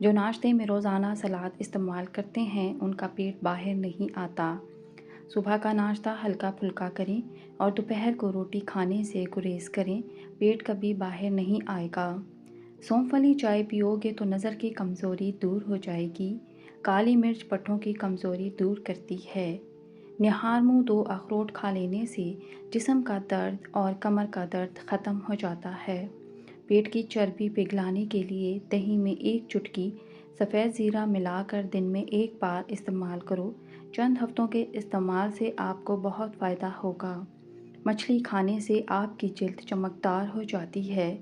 جو ناشتے میں روزانہ سلاد استعمال کرتے ہیں ان کا پیٹ باہر نہیں آتا۔ صبح کا ناشتہ ہلکا پھلکا کریں اور دوپہر کو روٹی کھانے سے گریز کریں، پیٹ کبھی باہر نہیں آئے گا۔ سونف والی چائے پیو گے تو نظر کی کمزوری دور ہو جائے گی۔ کالی مرچ پٹھوں کی کمزوری دور کرتی ہے۔ نہار منہ 2 اخروٹ کھا لینے سے جسم کا درد اور کمر کا درد ختم ہو جاتا ہے۔ پیٹ کی چربی پگھلانے کے لیے دہی میں 1 چٹکی سفید زیرہ ملا کر دن میں 1 بار استعمال کرو۔ چند ہفتوں کے استعمال سے آپ کو بہت فائدہ ہوگا۔ مچھلی کھانے سے آپ کی جلد چمکدار ہو جاتی ہے۔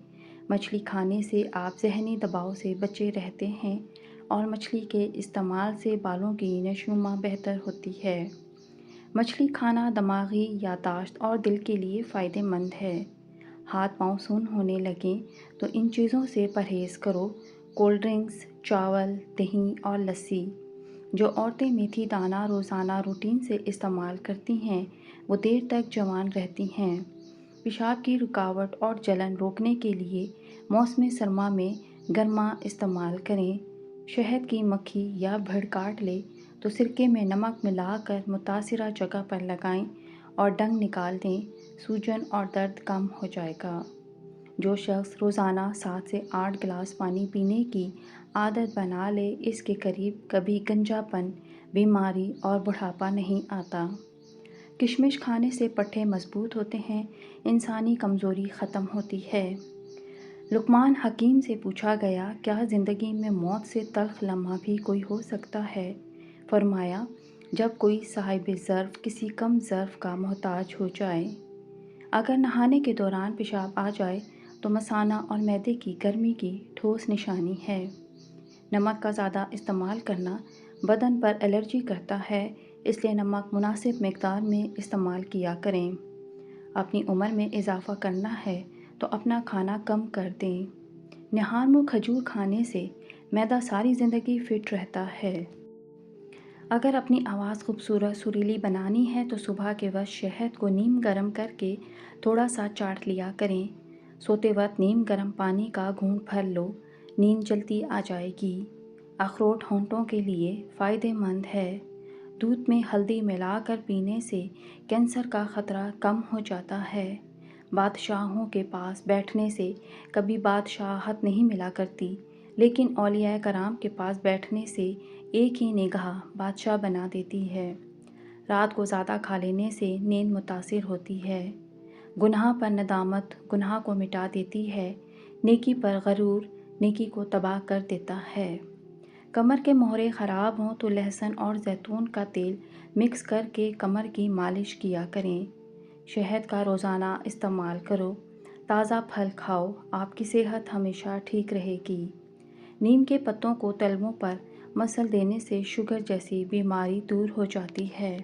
مچھلی کھانے سے آپ ذہنی دباؤ سے بچے رہتے ہیں اور مچھلی کے استعمال سے بالوں کی نشوونما بہتر ہوتی ہے۔ مچھلی کھانا دماغی یادداشت اور دل کے لیے فائدہ مند ہے۔ ہاتھ پاؤں سون ہونے لگیں تو ان چیزوں سے پرہیز کرو: کولڈ ڈرنکس، چاول، دہی اور لسی۔ جو عورتیں میتھی دانہ روزانہ روٹین سے استعمال کرتی ہیں وہ دیر تک جوان رہتی ہیں۔ پیشاب کی رکاوٹ اور جلن روکنے کے لیے موسم سرما میں گرما استعمال کریں۔ شہد کی مکھی یا بھڑ کاٹ لے تو سرکے میں نمک ملا کر متاثرہ جگہ پر لگائیں اور ڈنگ نکال دیں، سوجن اور درد کم ہو جائے گا۔ جو شخص روزانہ 7 سے 8 گلاس پانی پینے کی عادت بنا لے اس کے قریب کبھی گنجا پن، بیماری اور بڑھاپا نہیں آتا۔ کشمش کھانے سے پٹھے مضبوط ہوتے ہیں، انسانی کمزوری ختم ہوتی ہے۔ لقمان حکیم سے پوچھا گیا، کیا زندگی میں موت سے تلخ لمحہ بھی کوئی ہو سکتا ہے؟ فرمایا، جب کوئی صاحب ظرف کسی کم ظرف کا محتاج ہو جائے۔ اگر نہانے کے دوران پیشاب آ جائے تو مثانہ اور معدے کی گرمی کی ٹھوس نشانی ہے۔ نمک کا زیادہ استعمال کرنا بدن پر الرجی کرتا ہے، اس لیے نمک مناسب مقدار میں استعمال کیا کریں۔ اپنی عمر میں اضافہ کرنا ہے تو اپنا کھانا کم کر دیں۔ نہار منہ کھجور کھانے سے معدہ ساری زندگی فٹ رہتا ہے۔ اگر اپنی آواز خوبصورت سریلی بنانی ہے تو صبح کے وقت شہد کو نیم گرم کر کے تھوڑا سا چاٹ لیا کریں۔ سوتے وقت نیم گرم پانی کا گھونٹ بھر لو، نیند جلدی آ جائے گی۔ اخروٹ ہونٹوں کے لیے فائدہ مند ہے۔ دودھ میں ہلدی ملا کر پینے سے کینسر کا خطرہ کم ہو جاتا ہے۔ بادشاہوں کے پاس بیٹھنے سے کبھی بادشاہت نہیں ملا کرتی، لیکن اولیاء کرام کے پاس بیٹھنے سے ایک ہی نگاہ بادشاہ بنا دیتی ہے۔ رات کو زیادہ کھا لینے سے نیند متاثر ہوتی ہے۔ گناہ پر ندامت گناہ کو مٹا دیتی ہے، نیکی پر غرور نیکی کو تباہ کر دیتا ہے۔ کمر کے مہرے خراب ہوں تو لہسن اور زیتون کا تیل مکس کر کے کمر کی مالش کیا کریں۔ شہد کا روزانہ استعمال کرو، تازہ پھل کھاؤ، آپ کی صحت ہمیشہ ٹھیک رہے گی۔ نیم کے پتوں کو تلووں پر مسل دینے سے شوگر جیسی بیماری دور ہو جاتی ہے۔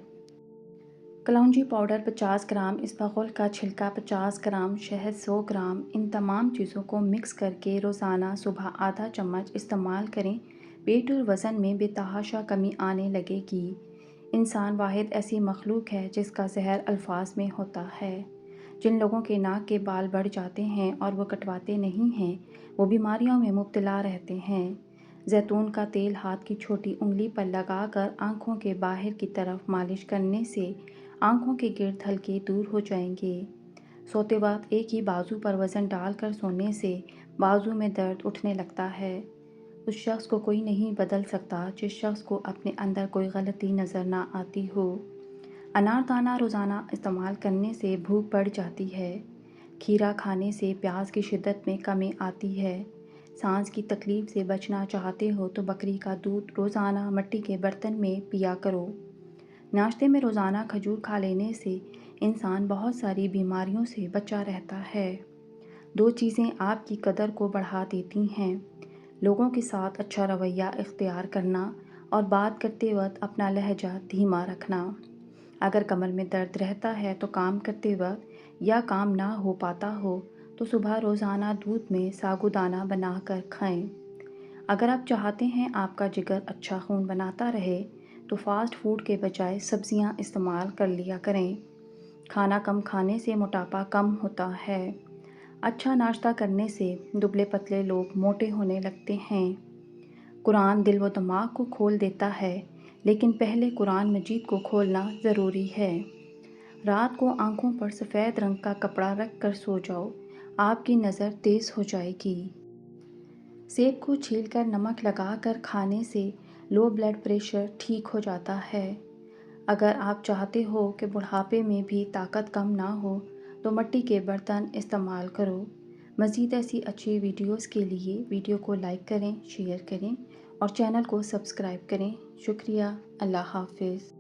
کلونجی پاؤڈر 50 گرام، اسبغول کا چھلکا 50 گرام، شہد 100 گرام، ان تمام چیزوں کو مکس کر کے روزانہ صبح آدھا چمچ استعمال کریں۔ پیٹ اور وزن میں بے تحاشا کمی آنے لگے گی۔ انسان واحد ایسی مخلوق ہے جس کا زہر الفاظ میں ہوتا ہے۔ جن لوگوں کے ناک کے بال بڑھ جاتے ہیں اور وہ کٹواتے نہیں ہیں وہ بیماریوں میں مبتلا رہتے ہیں۔ زیتون کا تیل ہاتھ کی چھوٹی انگلی پر لگا کر آنکھوں کے باہر کی طرف مالش کرنے سے آنکھوں کے گرد ہلکے دور ہو جائیں گے۔ سوتے وقت ایک ہی بازو پر وزن ڈال کر سونے سے بازو میں درد اٹھنے لگتا ہے۔ اس شخص کو کوئی نہیں بدل سکتا جس شخص کو اپنے اندر کوئی غلطی نظر نہ آتی ہو۔ انار دانہ روزانہ استعمال کرنے سے بھوک بڑھ جاتی ہے۔ کھیرا کھانے سے پیاس کی شدت میں کمی آتی ہے۔ سانس کی تکلیف سے بچنا چاہتے ہو تو بکری کا دودھ روزانہ مٹی کے برتن میں پیا کرو۔ ناشتے میں روزانہ کھجور کھا لینے سے انسان بہت ساری بیماریوں سے بچا رہتا ہے۔ 2 چیزیں آپ کی قدر کو بڑھا دیتی ہیں: لوگوں کے ساتھ اچھا رویہ اختیار کرنا اور بات کرتے وقت اپنا لہجہ دھیما رکھنا۔ اگر کمر میں درد رہتا ہے تو کام کرتے وقت یا کام نہ ہو پاتا ہو تو صبح روزانہ دودھ میں ساگودانہ بنا کر کھائیں۔ اگر آپ چاہتے ہیں آپ کا جگر اچھا خون بناتا رہے تو فاسٹ فوڈ کے بجائے سبزیاں استعمال کر لیا کریں۔ کھانا کم کھانے سے موٹاپا کم ہوتا ہے۔ اچھا ناشتہ کرنے سے دبلے پتلے لوگ موٹے ہونے لگتے ہیں۔ قرآن دل و دماغ کو کھول دیتا ہے، لیکن پہلے قرآن مجید کو کھولنا ضروری ہے۔ رات کو آنکھوں پر سفید رنگ کا کپڑا رکھ کر سو جاؤ، آپ کی نظر تیز ہو جائے گی۔ سیب کو چھیل کر نمک لگا کر کھانے سے لو بلڈ پریشر ٹھیک ہو جاتا ہے۔ اگر آپ چاہتے ہو کہ بڑھاپے میں بھی طاقت کم نہ ہو تو مٹی کے برتن استعمال کرو۔ مزید ایسی اچھی ویڈیوز کے لیے ویڈیو کو لائک کریں، شیئر کریں اور چینل کو سبسکرائب کریں۔ شکریہ۔ اللہ حافظ۔